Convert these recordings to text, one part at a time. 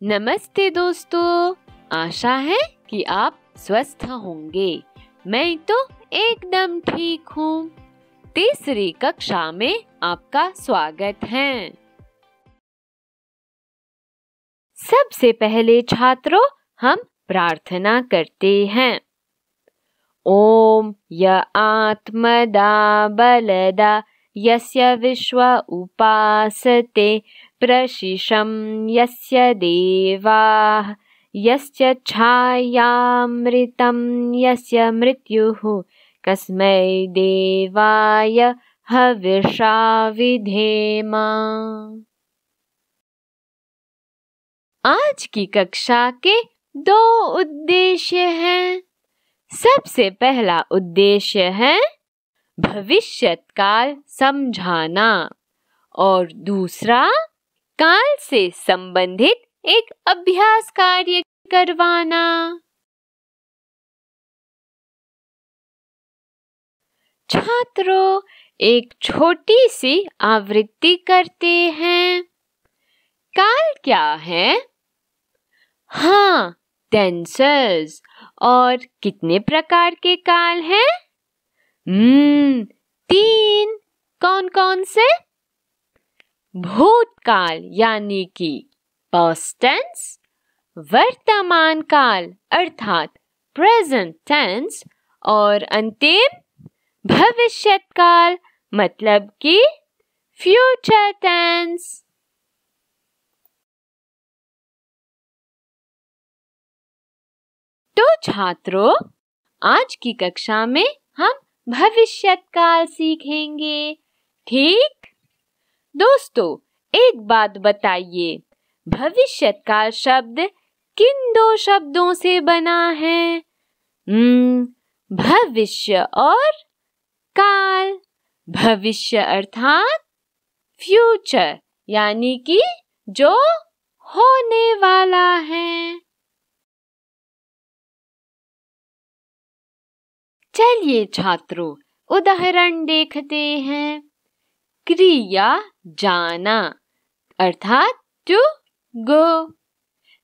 नमस्ते दोस्तों, आशा है कि आप स्वस्थ होंगे। मैं तो एकदम ठीक हूँ। तीसरी कक्षा में आपका स्वागत है। सबसे पहले छात्रों, हम प्रार्थना करते हैं। ओम य आत्मदा बलदा यस्य विश्व उपासते प्रशिशं यस्य देवाः यस्य छायामृतं यस्य मृत्युः कस्मै देवाय हविषा विधेम। आज की कक्षा के 2 उद्देश्य हैं। सबसे पहला उद्देश्य है भविष्यकाल समझाना और दूसरा काल से संबंधित एक अभ्यास कार्य करवाना। छात्रों, एक छोटी सी आवृत्ति करते हैं। काल क्या है? हाँ, टेंसेस। और कितने प्रकार के काल हैं? 3। कौन कौन से? भूतकाल यानी कि पास्ट टेंस, वर्तमान काल अर्थात प्रेजेंट टेंस और अंतिम भविष्यत काल मतलब कि फ्यूचर टेंस। तो छात्रों, आज की कक्षा में हम भविष्यत काल सीखेंगे, ठीक? दोस्तों, एक बात बताइए, भविष्यकाल शब्द किन 2 शब्दों से बना है? भविष्य और काल। भविष्य अर्थात फ्यूचर यानी कि जो होने वाला है। चलिए छात्रों, उदाहरण देखते हैं। क्रिया जाना अर्थात टू गो।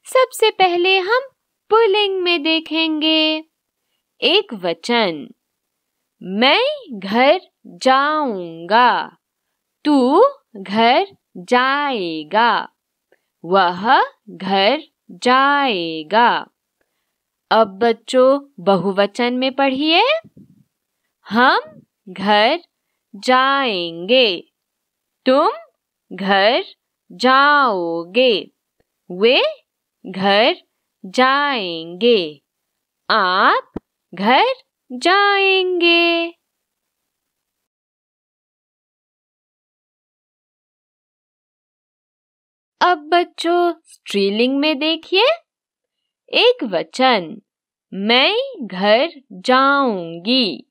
सबसे पहले हम पुल्लिंग में देखेंगे। एक वचन, मैं घर जाऊंगा, तू घर जाएगा, वह घर जाएगा। अब बच्चों बहुवचन में पढ़िए। हम घर जाएंगे, तुम घर जाओगे, वे घर जाएंगे, आप घर जाएंगे। अब बच्चों स्त्रीलिंग में देखिए। एक वचन, मैं घर जाऊंगी,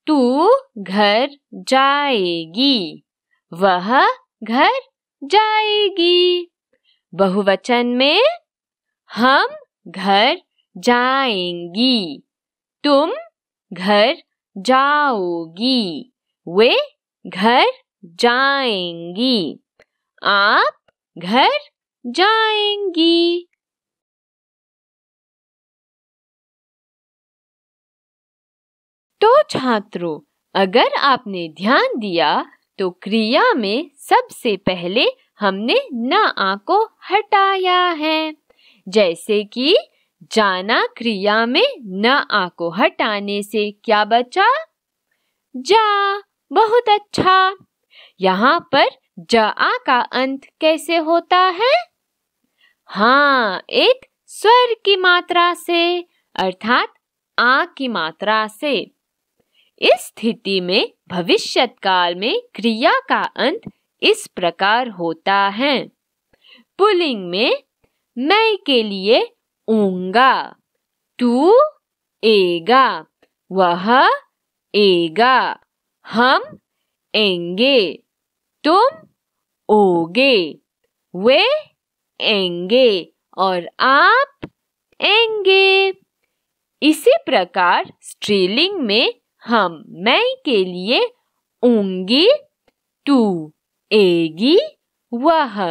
तू घर जाएगी, वह घर जाएगी। बहुवचन में हम घर जाएंगी, तुम घर जाओगी, वे घर जाएंगी, आप घर जाएंगी। तो छात्रों, अगर आपने ध्यान दिया तो क्रिया में सबसे पहले हमने न आ को हटाया है। जैसे कि जाना क्रिया में न आ को हटाने से क्या बचा? जा। बहुत अच्छा। यहाँ पर जा का अंत कैसे होता है? हाँ, एक स्वर की मात्रा से अर्थात आ की मात्रा से। इस स्थिति में भविष्यत काल में क्रिया का अंत इस प्रकार होता है। पुल्लिंग में मैं के लिए ऊंगा, तू एगा, वह एगा, हम एंगे, तुम ओगे, वे एंगे और आप एंगे। इसी प्रकार स्त्रीलिंग में हम मैं के लिए ऊंगी, तू एगी, वह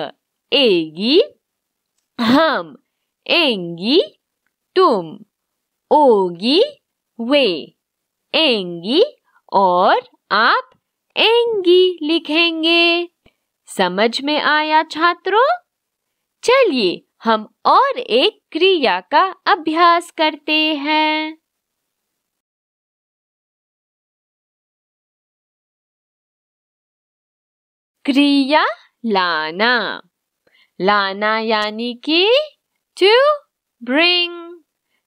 एगी, हम एंगी, तुम ओगी, वे एंगी और आप एंगी लिखेंगे। समझ में आया छात्रों? चलिए हम और एक क्रिया का अभ्यास करते हैं। क्रिया लाना। लाना यानी कि to bring।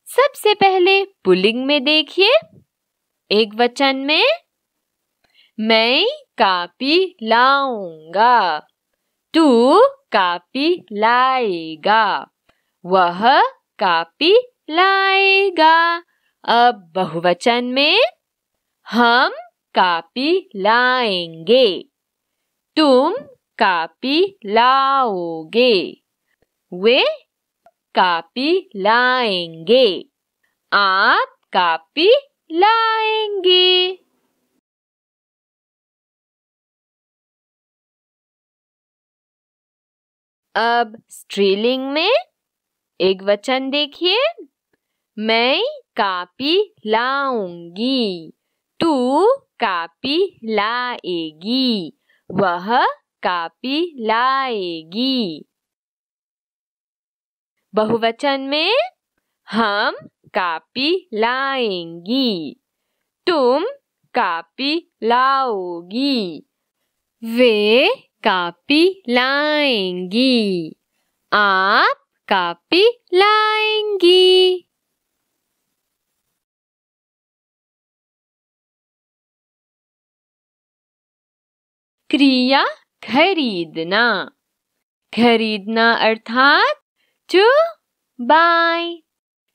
सबसे पहले पुल्लिंग में देखिए, एक वचन में मैं कापी लाऊंगा, तू कापी लाएगा, वह कापी लाएगा। अब बहुवचन में हम कापी लाएंगे, तुम कापी लाओगे, वे कापी लाएंगे, आप कापी लाएंगे। अब स्त्रीलिंग में एक वचन देखिए, मैं कापी लाऊंगी, तू कापी लाएगी, वह कापी लाएगी। बहुवचन में हम कापी लाएंगी, तुम कापी लाओगी, वे कापी लाएंगी, आप कापी लाएंगी। क्रिया खरीदना। खरीदना अर्थात to buy।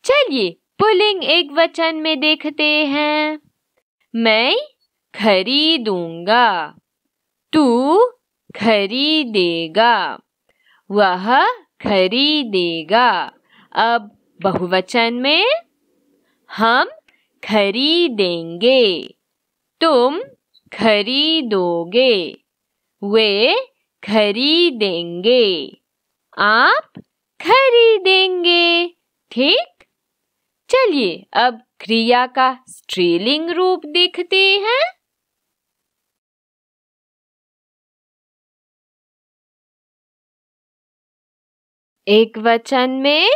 चलिए पुल्लिंग एक वचन में देखते हैं, मैं खरीदूंगा, तू खरीदेगा, वह खरीदेगा। अब बहुवचन में हम खरीदेंगे, तुम खरीदोगे, वे खरीदेंगे, आप खरीदेंगे। ठीक? चलिए अब क्रिया का स्त्रीलिंग रूप देखते हैं। एक वचन में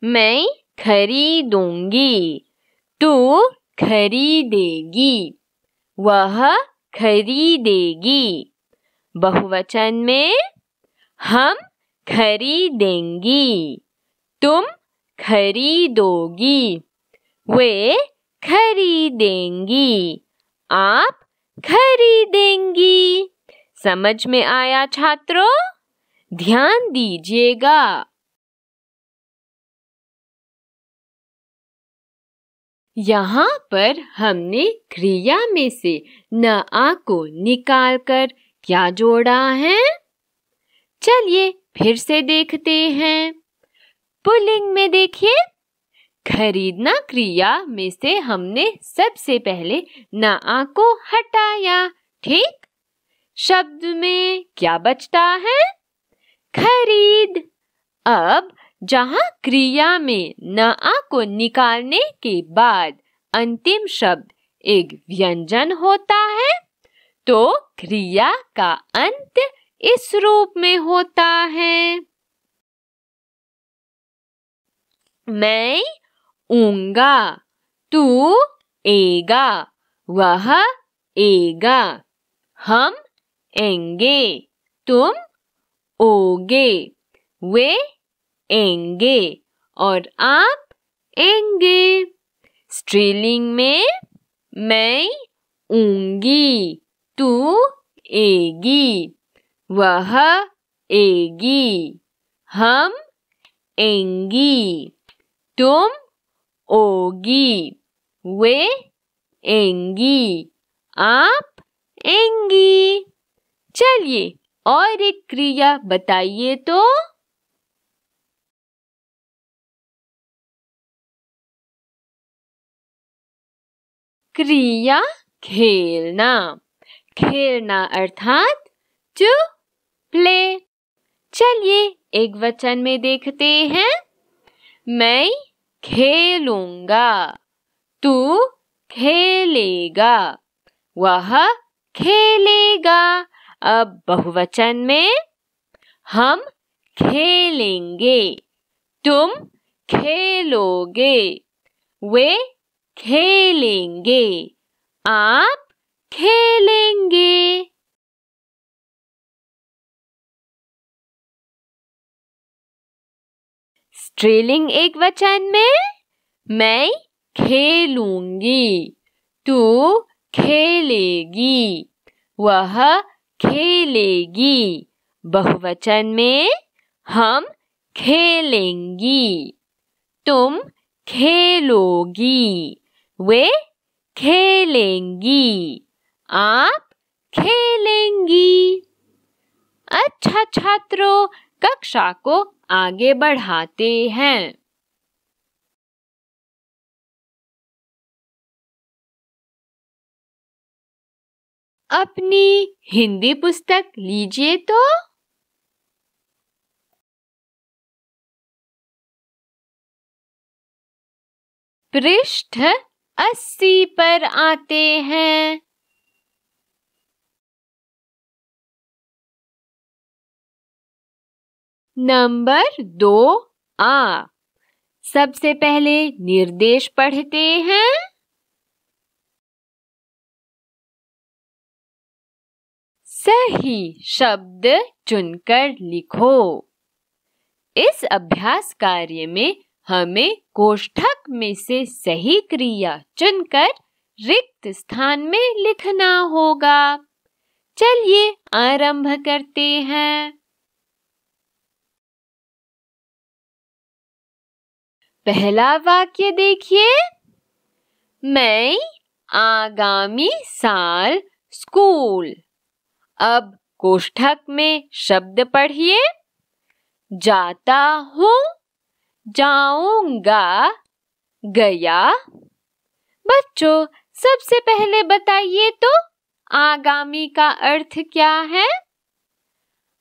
मैं खरीदूंगी, तू खरीदेगी, वह खरीदेगी। बहुवचन में हम खरीदेंगी, तुम खरीदोगी, वे खरीदेंगी, आप खरीदेंगी। समझ में आया छात्रों? ध्यान दीजिएगा। यहाँ पर हमने क्रिया में से न आ को निकालकर क्या जोड़ा है? चलिए फिर से देखते हैं। पुल्लिंग में देखिए, खरीदना क्रिया में से हमने सबसे पहले न आ को हटाया। ठीक? शब्द में क्या बचता है? खरीद। अब जहाँ क्रिया में न आ को निकालने के बाद अंतिम शब्द एक व्यंजन होता है, तो क्रिया का अंत इस रूप में होता है। मैं ऊंगा, तू एगा, वह एगा, हम एंगे, तुम ओगे, वे एंगे और आप एंगे। स्त्रीलिंग में मैं ऊंगी, तू एगी, वह एगी, हम एंगी, तुम ओगी, वे एंगी, आप एंगी। चलिए और एक क्रिया बताइए तो। क्रिया खेलना। खेलना अर्थात टू प्ले। चलिए एक वचन में देखते हैं। मैं खेलूंगा, तू खेलेगा, वह खेलेगा। अब बहुवचन में हम खेलेंगे, तुम खेलोगे, वे खेलेंगे, आप खेलेंगे। स्त्रीलिंग एक वचन में मैं खेलूंगी, तू खेलेगी, वह खेलेगी। बहुवचन में हम खेलेंगी, तुम खेलोगी, वे खेलेंगी, आप खेलेंगी। अच्छा छात्रों, कक्षा को आगे बढ़ाते हैं। अपनी हिंदी पुस्तक लीजिए तो। पृष्ठ 80 पर आते हैं। Number 2A। सबसे पहले निर्देश पढ़ते हैं। सही शब्द चुनकर लिखो। इस अभ्यास कार्य में हमें कोष्ठक में से सही क्रिया चुनकर रिक्त स्थान में लिखना होगा। चलिए आरंभ करते हैं। पहला वाक्य देखिए। मैं आगामी साल स्कूल। अब कोष्ठक में शब्द पढ़िए। जाता हूँ, जाऊंगा, गया। बच्चों, सबसे पहले बताइए तो आगामी का अर्थ क्या है?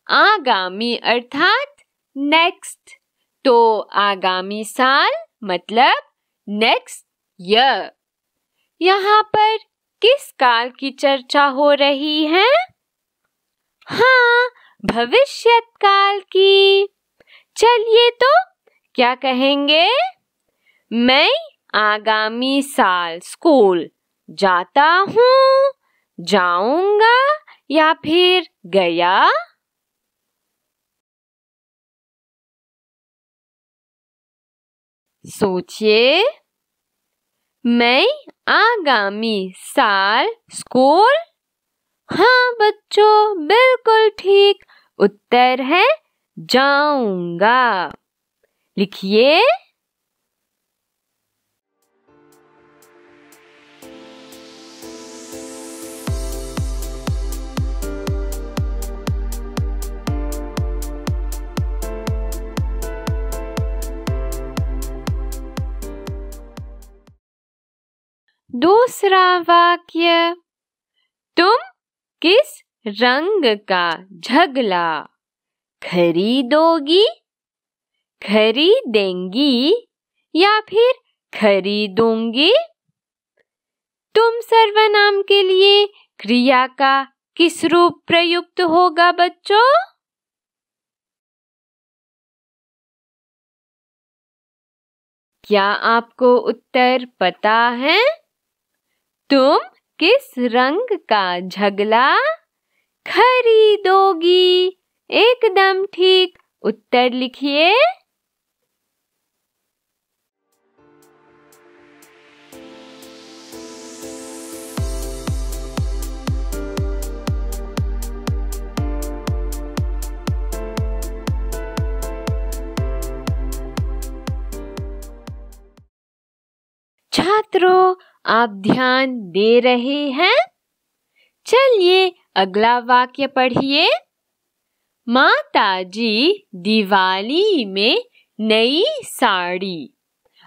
आगामी अर्थात नेक्स्ट। तो आगामी साल मतलब नेक्स्ट ईयर। यहाँ पर किस काल की चर्चा हो रही है? हाँ, भविष्यत काल की। चलिए तो क्या कहेंगे? मैं आगामी साल स्कूल जाता हूँ, जाऊंगा या फिर गया? सोचिए। मैं आगामी साल स्कूल। हाँ बच्चों, बिल्कुल ठीक। उत्तर है जाऊंगा। लिखिए। दूसरा वाक्य। तुम किस रंग का झगला खरीदोगी, खरीदेंगी या फिर खरीदूंगी? तुम सर्वनाम के लिए क्रिया का किस रूप प्रयुक्त होगा बच्चों? क्या आपको उत्तर पता है? तुम किस रंग का झगला खरीदोगी? एकदम ठीक। उत्तर लिखिए। छात्रों, आप ध्यान दे रहे हैं? चलिए अगला वाक्य पढ़िए। माताजी दिवाली में नई साड़ी।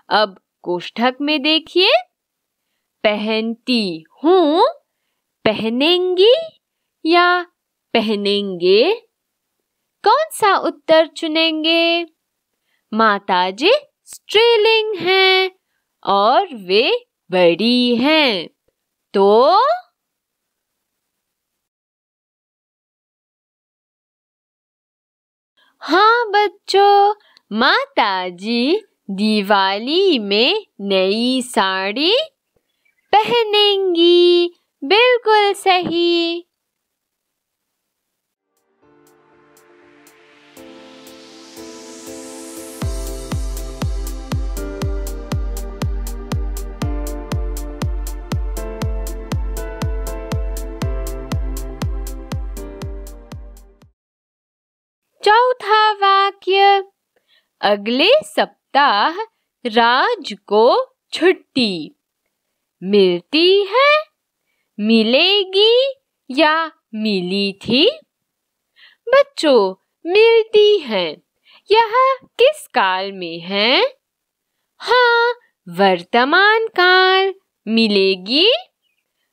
अब कोष्ठक में देखिए, पहनती हूँ, पहनेंगी या पहनेंगे? कौन सा उत्तर चुनेंगे? माताजी स्त्रीलिंग हैं और वे बड़ी हैं, तो हाँ बच्चों, माताजी दिवाली में नई साड़ी पहनेंगी। बिल्कुल सही। चौथा वाक्य, अगले सप्ताह राज को छुट्टी मिलती है, मिलेगी या मिली थी? बच्चों, मिलती है। यह किस काल में है? हाँ, वर्तमान काल। मिलेगी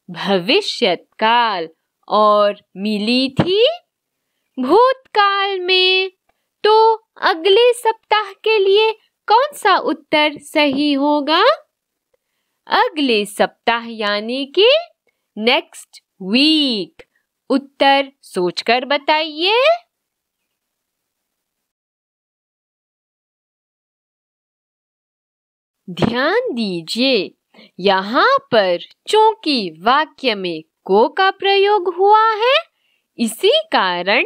भविष्यत काल और मिली थी भूतकाल में। तो अगले सप्ताह के लिए कौन सा उत्तर सही होगा? अगले सप्ताह यानी कि नेक्स्ट वीक। उत्तर सोचकर बताइए। ध्यान दीजिए, यहाँ पर चूंकि वाक्य में को का प्रयोग हुआ है, इसी कारण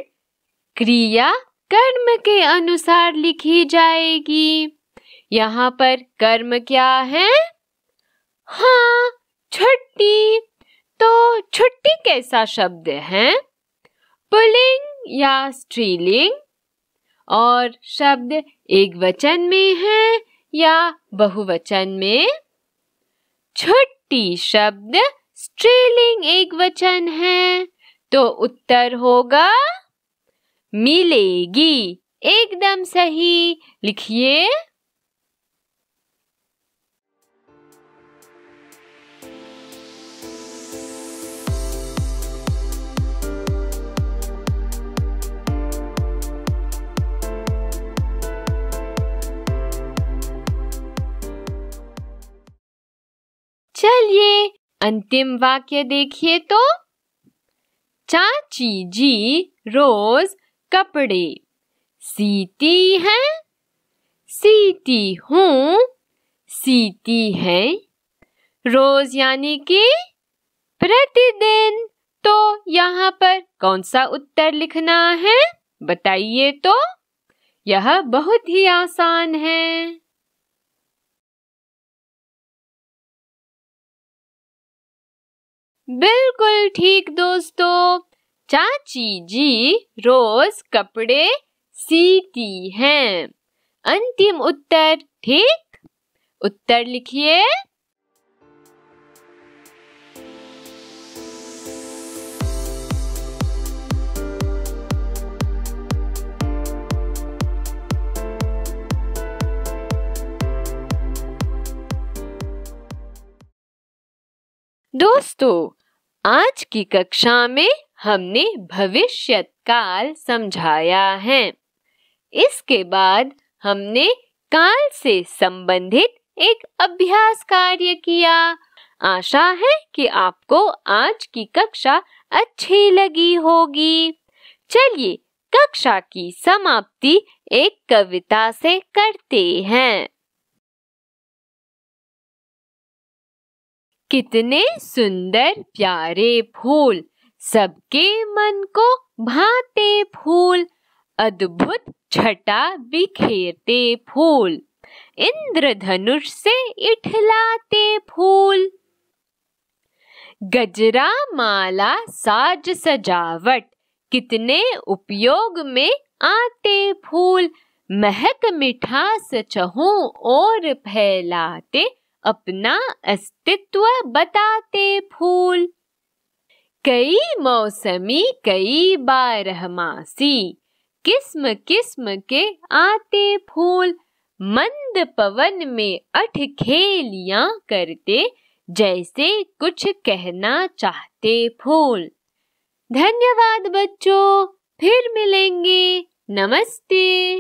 क्रिया कर्म के अनुसार लिखी जाएगी। यहाँ पर कर्म क्या है? हाँ, छुट्टी। तो छुट्टी कैसा शब्द है? पुल्लिंग या स्त्रीलिंग? और शब्द एक वचन में है या बहुवचन में? छुट्टी शब्द स्त्रीलिंग एक वचन है, तो उत्तर होगा मिलेगी। एकदम सही। लिखिए। चलिए अंतिम वाक्य देखिए तो, चाची जी रोज कपड़े सीती हैं, सीती हूँ, सीती है। रोज यानी कि प्रतिदिन। तो यहाँ पर कौन सा उत्तर लिखना है? बताइए तो। यह बहुत ही आसान है। बिल्कुल ठीक दोस्तों, चाची जी रोज कपड़े सीती हैं। अंतिम उत्तर ठीक। उत्तर लिखिए। दोस्तों, आज की कक्षा में हमने भविष्यत काल समझाया है। इसके बाद हमने काल से संबंधित एक अभ्यास कार्य किया। आशा है कि आपको आज की कक्षा अच्छी लगी होगी। चलिए कक्षा की समाप्ति एक कविता से करते हैं। कितने सुंदर प्यारे फूल, सबके मन को भाते फूल, अद्भुत छटा बिखेरते फूल, इंद्रधनुष से इठलाते फूल। गजरा माला साज सजावट, कितने उपयोग में आते फूल, महक मिठास चहुं ओर फैलाते अपना अस्तित्व बताते फूल। कई मौसमी कई बारहमासी, किस्म किस्म के आते फूल। मंद पवन में अठखेलियां करते, जैसे कुछ कहना चाहते फूल। धन्यवाद बच्चों, फिर मिलेंगे। नमस्ते।